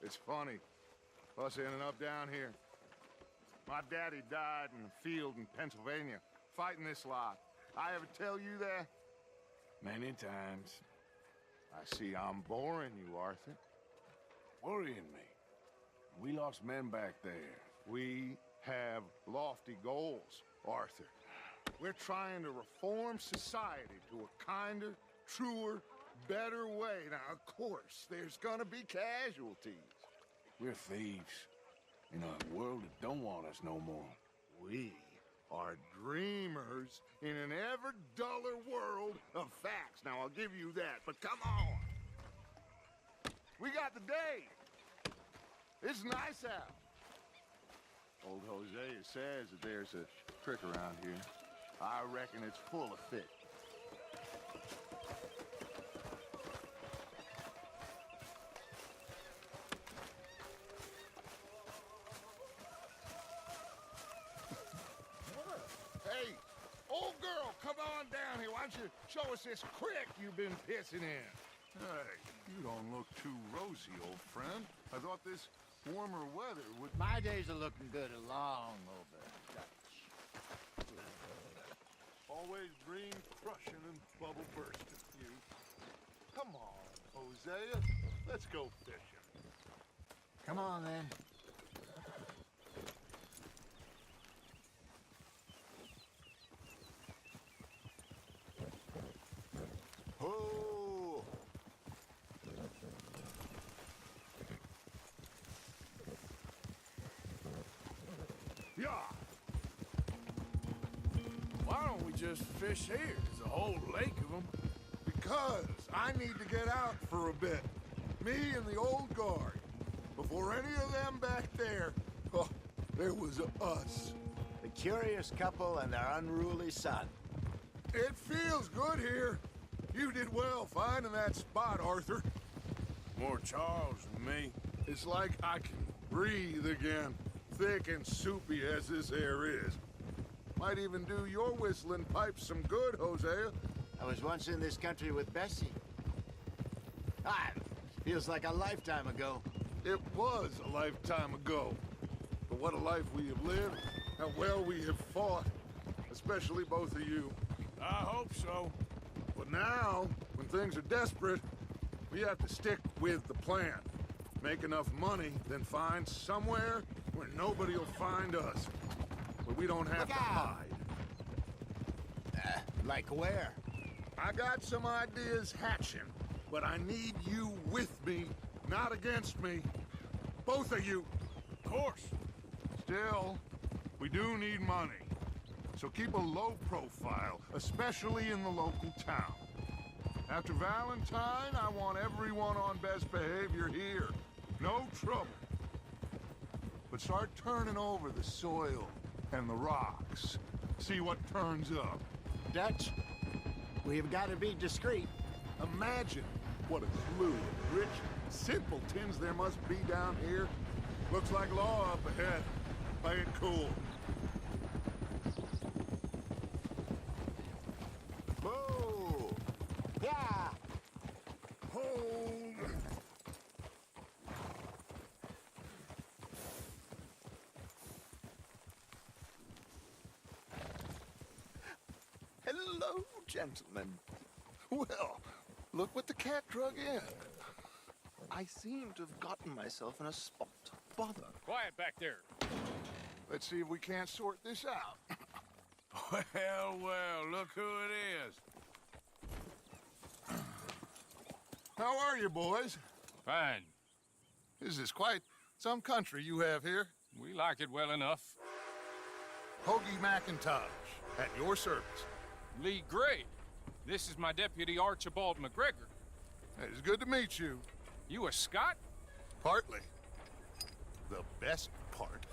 It's funny, us ending up down here. My daddy died in a field in Pennsylvania, fighting this lot. I ever tell you that? Many times. I see I'm boring you, Arthur. Worrying me. We lost men back there. We have lofty goals, Arthur. We're trying to reform society to a kinder, truer, better way. Now, of course, there's gonna be casualties. We're thieves. In a world that don't want us no more. We are dreamers in an ever duller world of facts. Now, I'll give you that, but come on. We got the day. It's nice out. Old Hosea says that there's a trick around here. I reckon it's full of fit. Hey, old girl, come on down here. Why don't you show us this creek you've been pissing in? Hey, you don't look too rosy, old friend. I thought this warmer weather would... My days are looking good along over Dutch. Always green crushing and bubble bursting, you. Come on, Hosea. Let's go fishing. Come on, then. Ho! Yeah. Why don't we just fish here? There's a whole lake of them. Because I need to get out for a bit. Me and the old guard. Before any of them back there, oh, there was us. The curious couple and their unruly son. It feels good here. You did well finding that spot, Arthur. More Charles than me. It's like I can breathe again, thick and soupy as this air is. Might even do your whistling pipes some good, Hosea. I was once in this country with Bessie. Ah, feels like a lifetime ago. It was a lifetime ago. But what a life we have lived, how well we have fought. Especially both of you. I hope so. But now, when things are desperate, we have to stick with the plan. Make enough money, then find somewhere where nobody will find us. Where we don't have Look to out. hide. Like where? I got some ideas hatching, but I need you with me, not against me. Both of you. Of course. Still, we do need money. So keep a low profile, especially in the local town. After Valentine, I want everyone on best behavior here. No trouble. But start turning over the soil and the rocks. See what turns up. Dutch, we've got to be discreet. Imagine what a slew of rich simpletons there must be down here. Looks like law up ahead. Play it cool. Boo! Yeah! Hold. Hello, gentlemen. Well, look what the cat drug in. I seem to have gotten myself in a spot to bother. Quiet back there. Let's see if we can't sort this out. Well, well, look who it is. How are you, boys? Fine. This is quite some country you have here. We like it well enough. Hoagie McIntosh, at your service. Lee Gray. This is my deputy Archibald McGregor. It's good to meet you. You a Scot? Partly. The best part.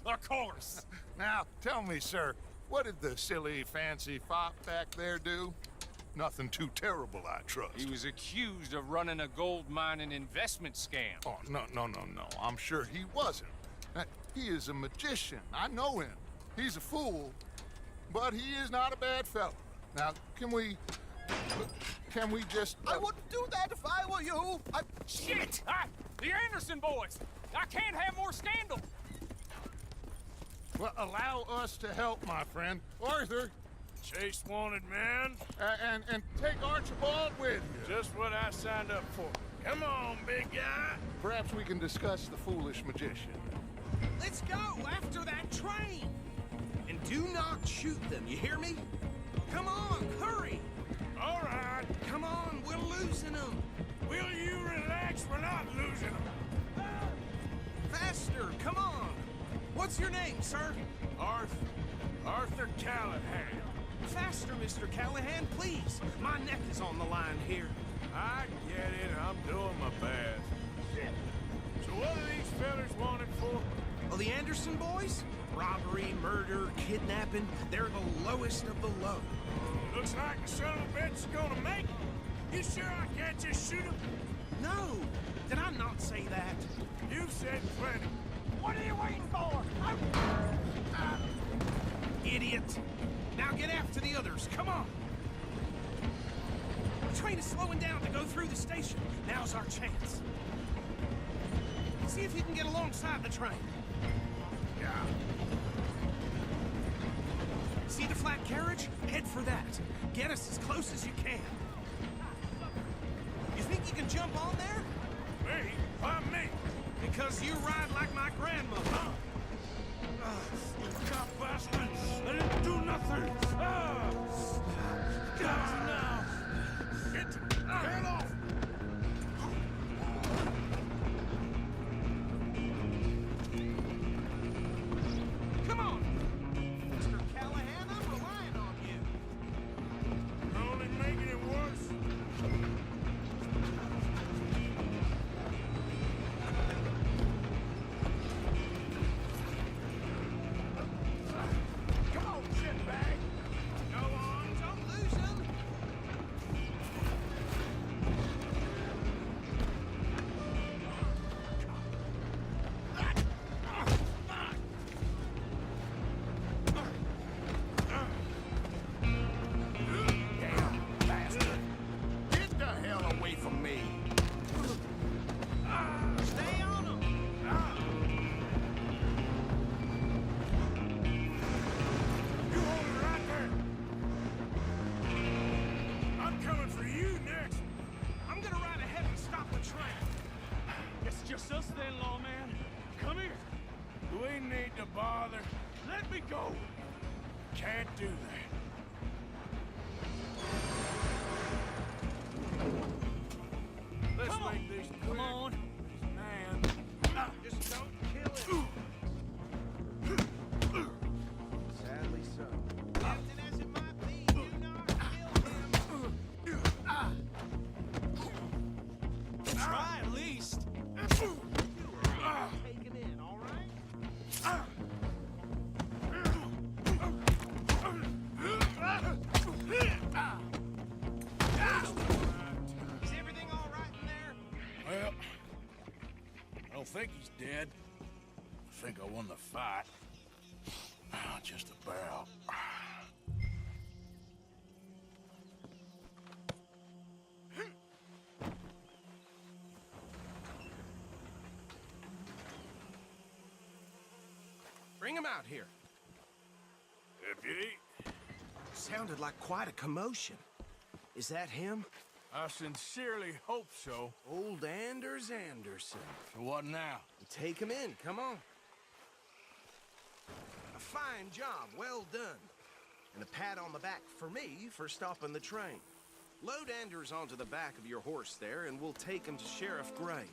Of course. Now, tell me, sir, what did the silly, fancy fop back there do? Nothing too terrible, I trust. He was accused of running a gold mining investment scam. Oh, no. I'm sure he wasn't. He is a magician. I know him. He's a fool, but he is not a bad fellow. Now, can we just... I wouldn't do that if I were you. Shit! Ah! The Anderson boys! I can't have more scandal! Well, allow us to help, my friend. Arthur, Chase wanted man. and take Archibald with you. Just what I signed up for. Come on, big guy. Perhaps we can discuss the foolish magician. Let's go after that train! And do not shoot them, you hear me? Come on, hurry! All right. Come on, we're losing them! Will you relax? We're not losing them. Faster, come on! What's your name, sir? Arthur Callahan. Faster, Mr. Callahan, please! My neck is on the line here. I get it. I'm doing my best. Shit. So what are these fellas wanted for? Oh, the Anderson boys? Robbery, murder, kidnapping. They're the lowest of the low. Looks like the son of a bitch is gonna make it. You sure I can't just shoot him? No! Did I not say that? You said plenty. What are you waiting for? Idiot! Now get after the others, come on! The train is slowing down to go through the station. Now's our chance. See if you can get alongside the train. Yeah. See the flat carriage? Head for that. Get us as close as you can. You think you can jump on there? Me? Why me? Because you ride like my grandmother. You cop bastard! I didn't do nothing! Now! Get off! Come on! Mr. Callahan, I'm relying on you. You're only making it worse. Come on, shitbag. Go on, don't lose him. Get the hell away from me. Stay on him. You hold it right there. I'm coming for you next. I'm gonna ride ahead and stop the train. It's just us then, lawman. Come here. Do we need to bother? Let me go. Can't do that. Let's Come on. make this quick. Come on. Man. Just don't kill him. Sadly so. Captain, as it might be, do not kill him. Try at least. Take him in, all right? Is everything all right in there? Well, I don't think he's dead. I think I won the fight. Just about. Bring him out here. Deputy, Sounded like quite a commotion. Is that him? I sincerely hope so. Old Anders Anderson. So what now? Take him in, come on. A fine job, well done. And a pat on the back for me for stopping the train. Load Anders onto the back of your horse there, and we'll take him to Sheriff Gray.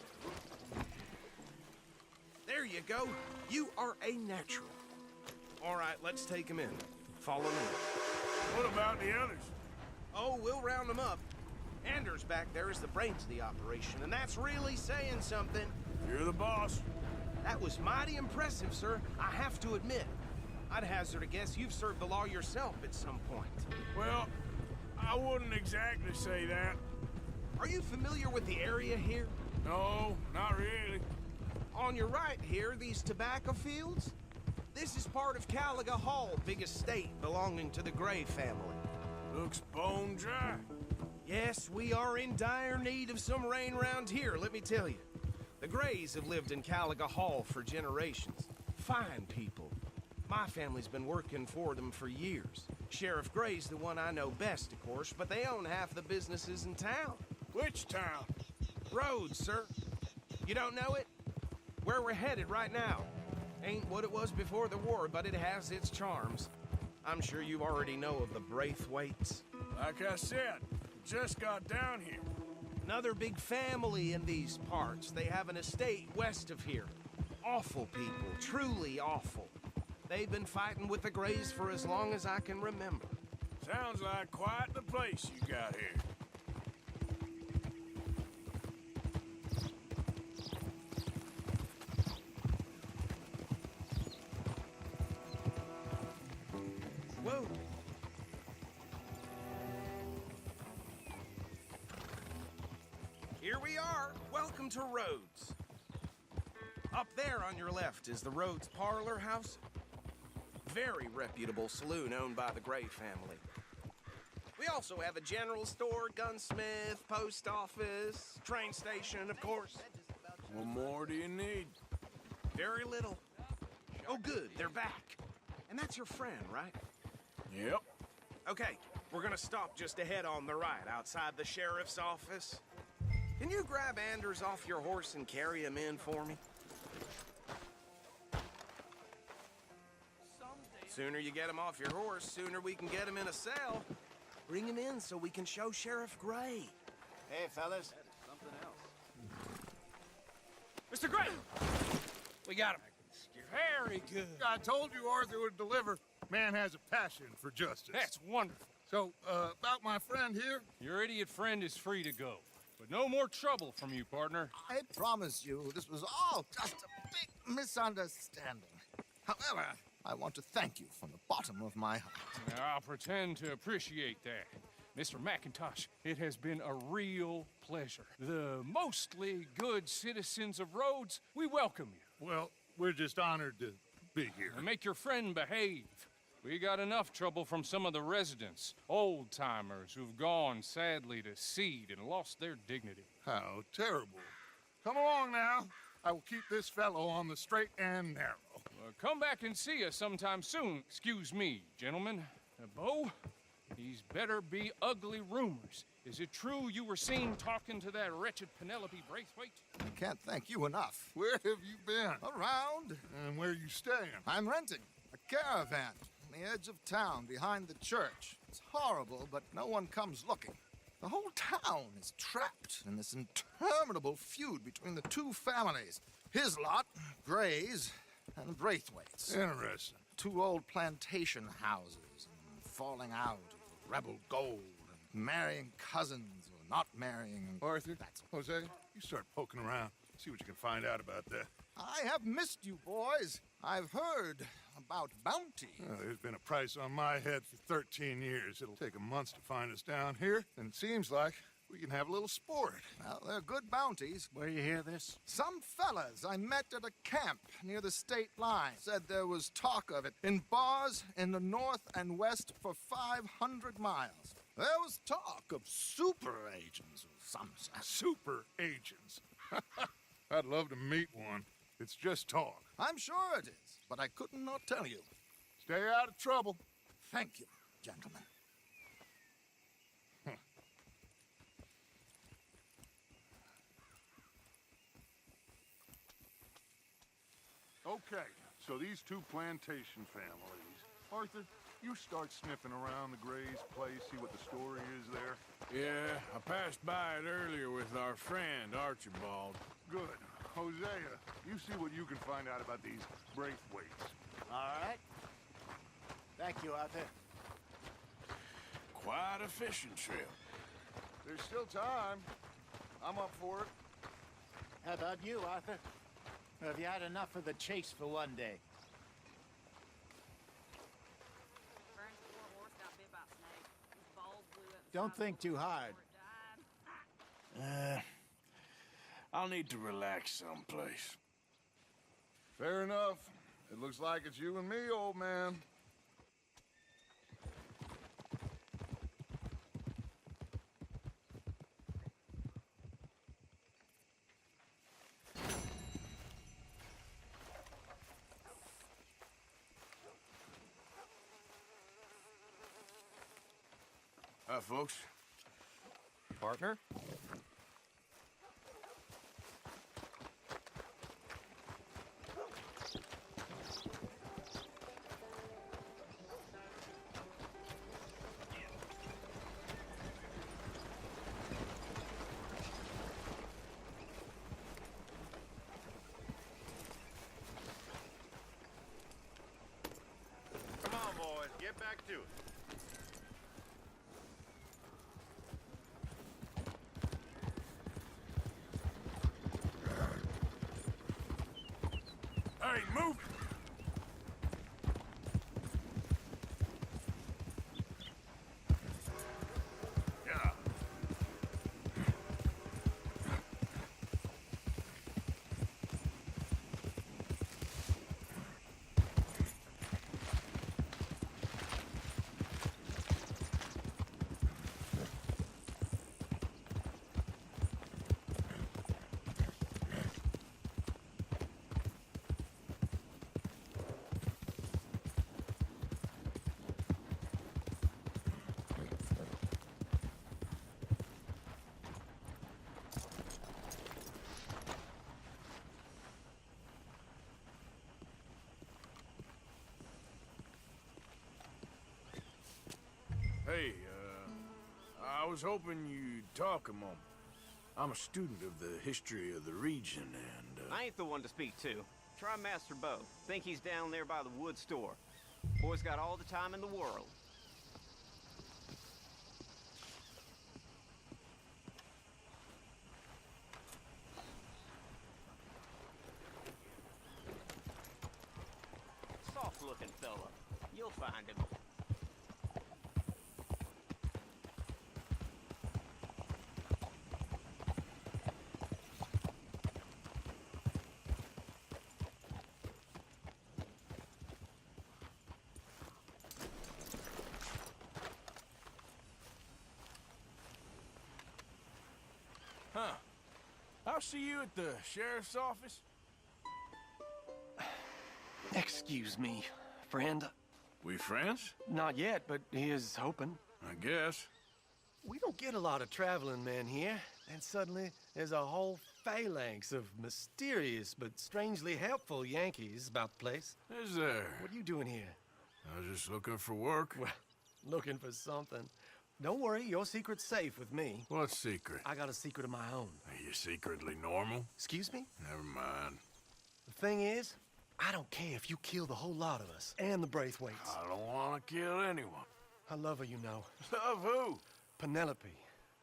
There you go. You are a natural. All right, let's take him in. Follow me. What about the others? Oh, we'll round them up. Anders back there is the brains of the operation, and that's really saying something. You're the boss. That was mighty impressive, sir. I have to admit. I'd hazard a guess you've served the law yourself at some point. Well, I wouldn't exactly say that. Are you familiar with the area here? No, not really. On your right here, these tobacco fields? This is part of Caliga Hall, big estate belonging to the Gray family. Looks bone dry. Yes, we are in dire need of some rain round here, let me tell you. The Grays have lived in Caliga Hall for generations. Fine people. My family's been working for them for years. Sheriff Gray's the one I know best, of course, but they own half the businesses in town. Which town? Rhodes, sir. You don't know it? Where we're headed right now. Ain't what it was before the war, but it has its charms. I'm sure you already know of the Braithwaites. Like I said, just got down here. Another big family in these parts. They have an estate west of here. Awful people, truly awful. They've been fighting with the Grays for as long as I can remember. Sounds like quite the place you got here. Whoa. Here we are. Welcome to Rhodes. Up there on your left is the Rhodes Parlor House. Very reputable saloon owned by the Gray family. We also have a general store, gunsmith, post office, train station, of course. What more do you need? Very little. Oh, good, they're back. And that's your friend, right? Yep. Okay, we're gonna stop just ahead on the right, outside the sheriff's office. Can you grab Anders off your horse and carry him in for me? Sooner you get him off your horse, sooner we can get him in a cell. Bring him in so we can show Sheriff Gray. Hey, fellas. Mr. Gray! We got him. Very good. I told you Arthur would deliver. Man has a passion for justice. That's wonderful. So, about my friend here? Your idiot friend is free to go. But no more trouble from you, partner. I promise you, this was all just a big misunderstanding. However, I want to thank you from the bottom of my heart. Now, I'll pretend to appreciate that. Mr. McIntosh, it has been a real pleasure. The mostly good citizens of Rhodes, we welcome you. Well, we're just honored to be here. And make your friend behave. We got enough trouble from some of the residents, old-timers who've gone, sadly, to seed and lost their dignity. How terrible. Come along now. I will keep this fellow on the straight and narrow. Come back and see us sometime soon. Excuse me, gentlemen. Bo, these better be ugly rumors. Is it true you were seen talking to that wretched Penelope Braithwaite? I can't thank you enough. Where have you been? Around. And where you staying? I'm renting a caravan on the edge of town behind the church. It's horrible, but no one comes looking. The whole town is trapped in this interminable feud between the two families. His lot, Gray's, and the Braithwaites. Interesting. Two old plantation houses, and falling out of rebel gold, and marrying cousins or not marrying. Arthur, That's Jose, you start poking around. See what you can find out about that. I have missed you, boys. I've heard about bounty. Well, there's been a price on my head for 13 years. It'll take a month to find us down here, and it seems like we can have a little sport. Well, they're good bounties. Where you hear this? Some fellas I met at a camp near the state line said there was talk of it in bars in the north and west for 500 miles. There was talk of super agents of some sort. Super agents. I'd love to meet one. It's just talk. I'm sure it is, but I could not tell you. Stay out of trouble. Thank you, gentlemen. Okay, so these two plantation families. Arthur, you start sniffing around the Gray's place, see what the story is there. Yeah, I passed by it earlier with our friend, Archibald. Good. Hosea, you see what you can find out about these Braithwaites. All right. Thank you, Arthur. Quite a fishing trip. There's still time. I'm up for it. How about you, Arthur? Or have you had enough of the chase for one day? Don't think too hard. I'll need to relax someplace. Fair enough. It looks like it's you and me, old man. Hi, folks. Partner? Come on, boys, get back to it. Hey, move it! Yeah. Hey, I was hoping you'd talk a moment. I'm a student of the history of the region, and, I ain't the one to speak to. Try Master Bo. Think he's down there by the wood store. Boy's got all the time in the world. Soft-looking fella. You'll find him. huh. I'll see you at the sheriff's office. Excuse me, friend. We friends? Not yet, but he is hoping. I guess. We don't get a lot of traveling men here, and suddenly there's a whole phalanx of mysterious but strangely helpful Yankees about the place. Is there? What are you doing here? I was just looking for work. Well, looking for something. Don't worry, your secret's safe with me. What secret? I got a secret of my own. Are you secretly normal? Excuse me? Never mind. The thing is, I don't care if you kill the whole lot of us, and the Braithwaites. I don't want to kill anyone. I love her, you know. Love who? Penelope.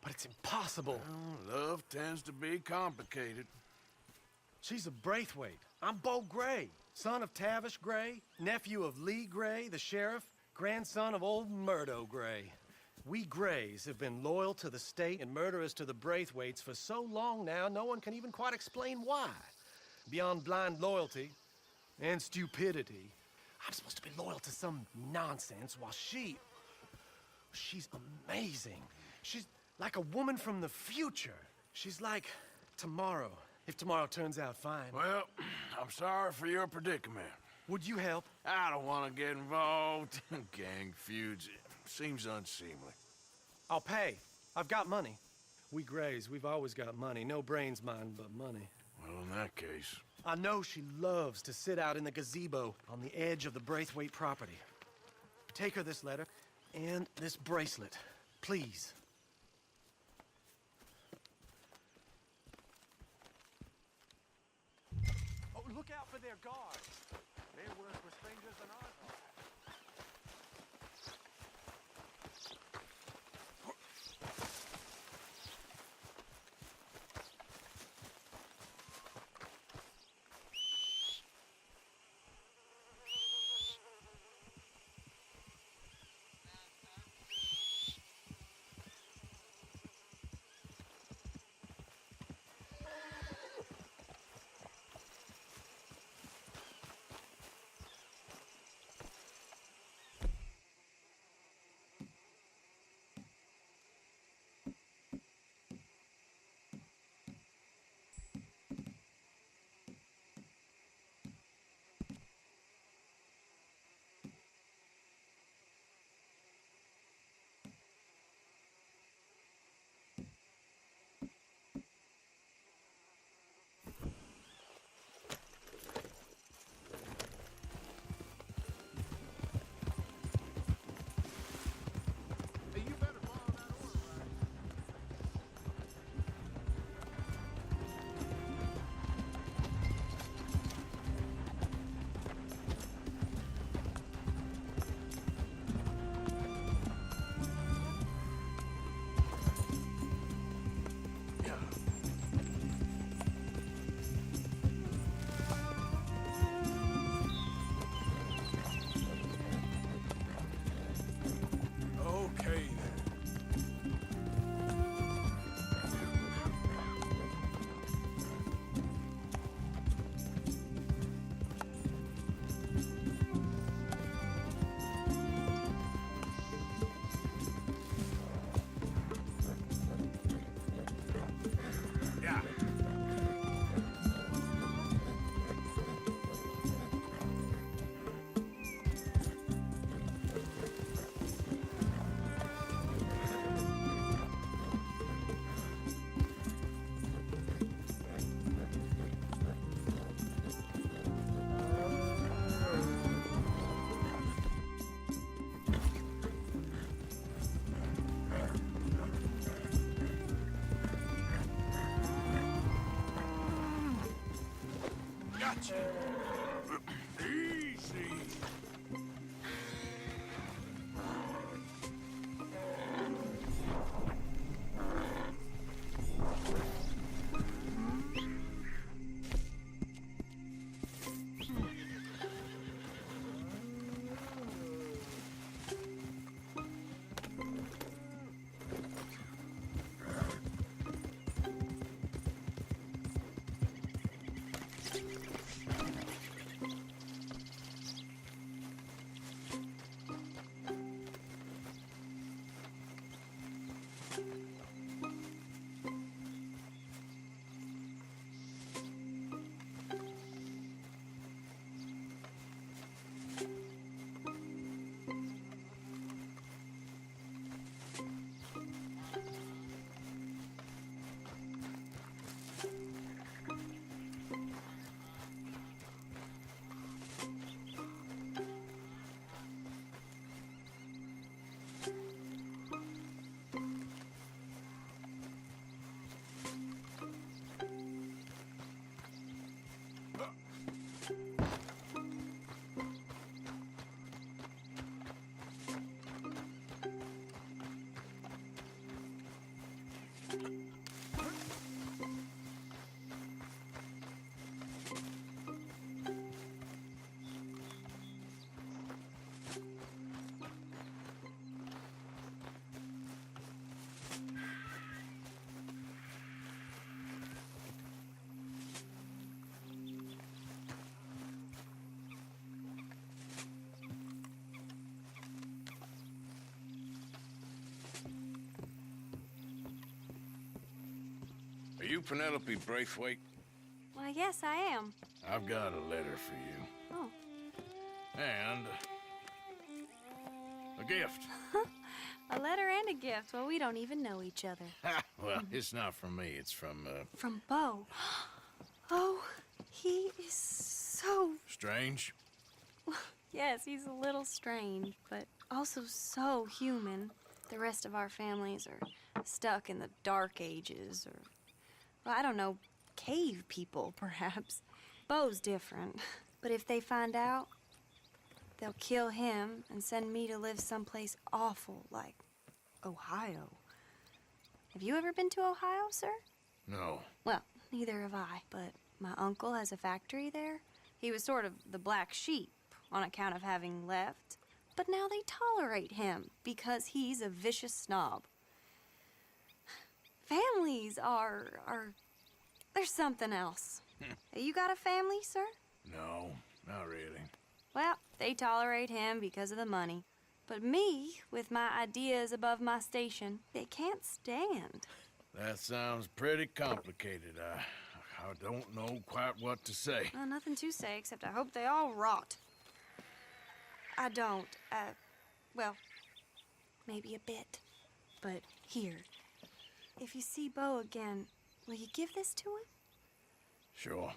But it's impossible. Well, love tends to be complicated. She's a Braithwaite. I'm Bo Gray, son of Tavish Gray, nephew of Lee Gray, the sheriff, grandson of old Murdo Gray. We Grays have been loyal to the state and murderous to the Braithwaites for so long now, no one can even quite explain why. Beyond blind loyalty and stupidity, I'm supposed to be loyal to some nonsense while she's amazing. She's like a woman from the future. She's like tomorrow, if tomorrow turns out fine. Well, I'm sorry for your predicament. Would you help? I don't want to get involved in gang feuds. It seems unseemly. I'll pay. I've got money. We Grays, we've always got money. No brains, mind, but money. Well, in that case... I know she loves to sit out in the gazebo on the edge of the Braithwaite property. Take her this letter and this bracelet, please. Oh, look out for their guards. Their words were strangers than ours are. Gotcha. Easy. Are you Penelope Braithwaite? Why, yes, I am. I've got a letter for you. Oh. And a gift. A letter and a gift. Well, we don't even know each other. Well, it's not from me. It's from, From Bo. Oh, he is so... Strange. Yes, he's a little strange, but also so human. The rest of our families are stuck in the Dark Ages, or, well, I don't know, cave people, perhaps. Bo's different. But if they find out, they'll kill him and send me to live someplace awful like Ohio. Have you ever been to Ohio, sir? No. Well, neither have I, but my uncle has a factory there. He was sort of the black sheep on account of having left, but now they tolerate him because he's a vicious snob. Families there's something else. You got a family, sir? No, not really. Well, they tolerate him because of the money. But me, with my ideas above my station, they can't stand. That sounds pretty complicated. I don't know quite what to say. Well, nothing to say, except I hope they all rot. I don't, well, maybe a bit. But here, if you see Bo again, will you give this to him? Sure.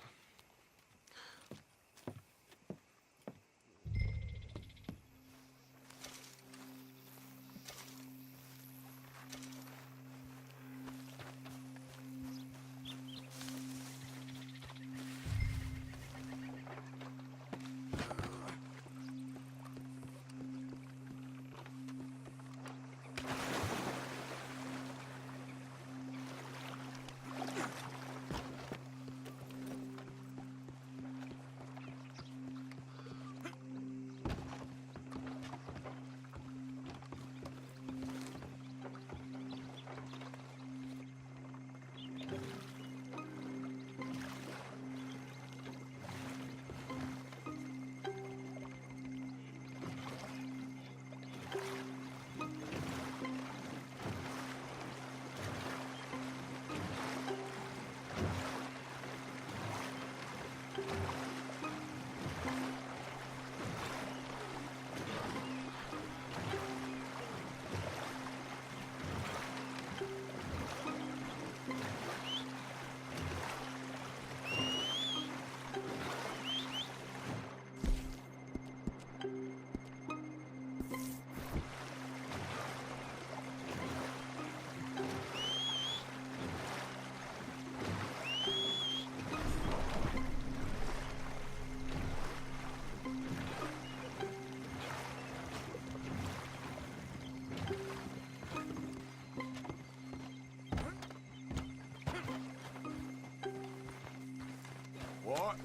What?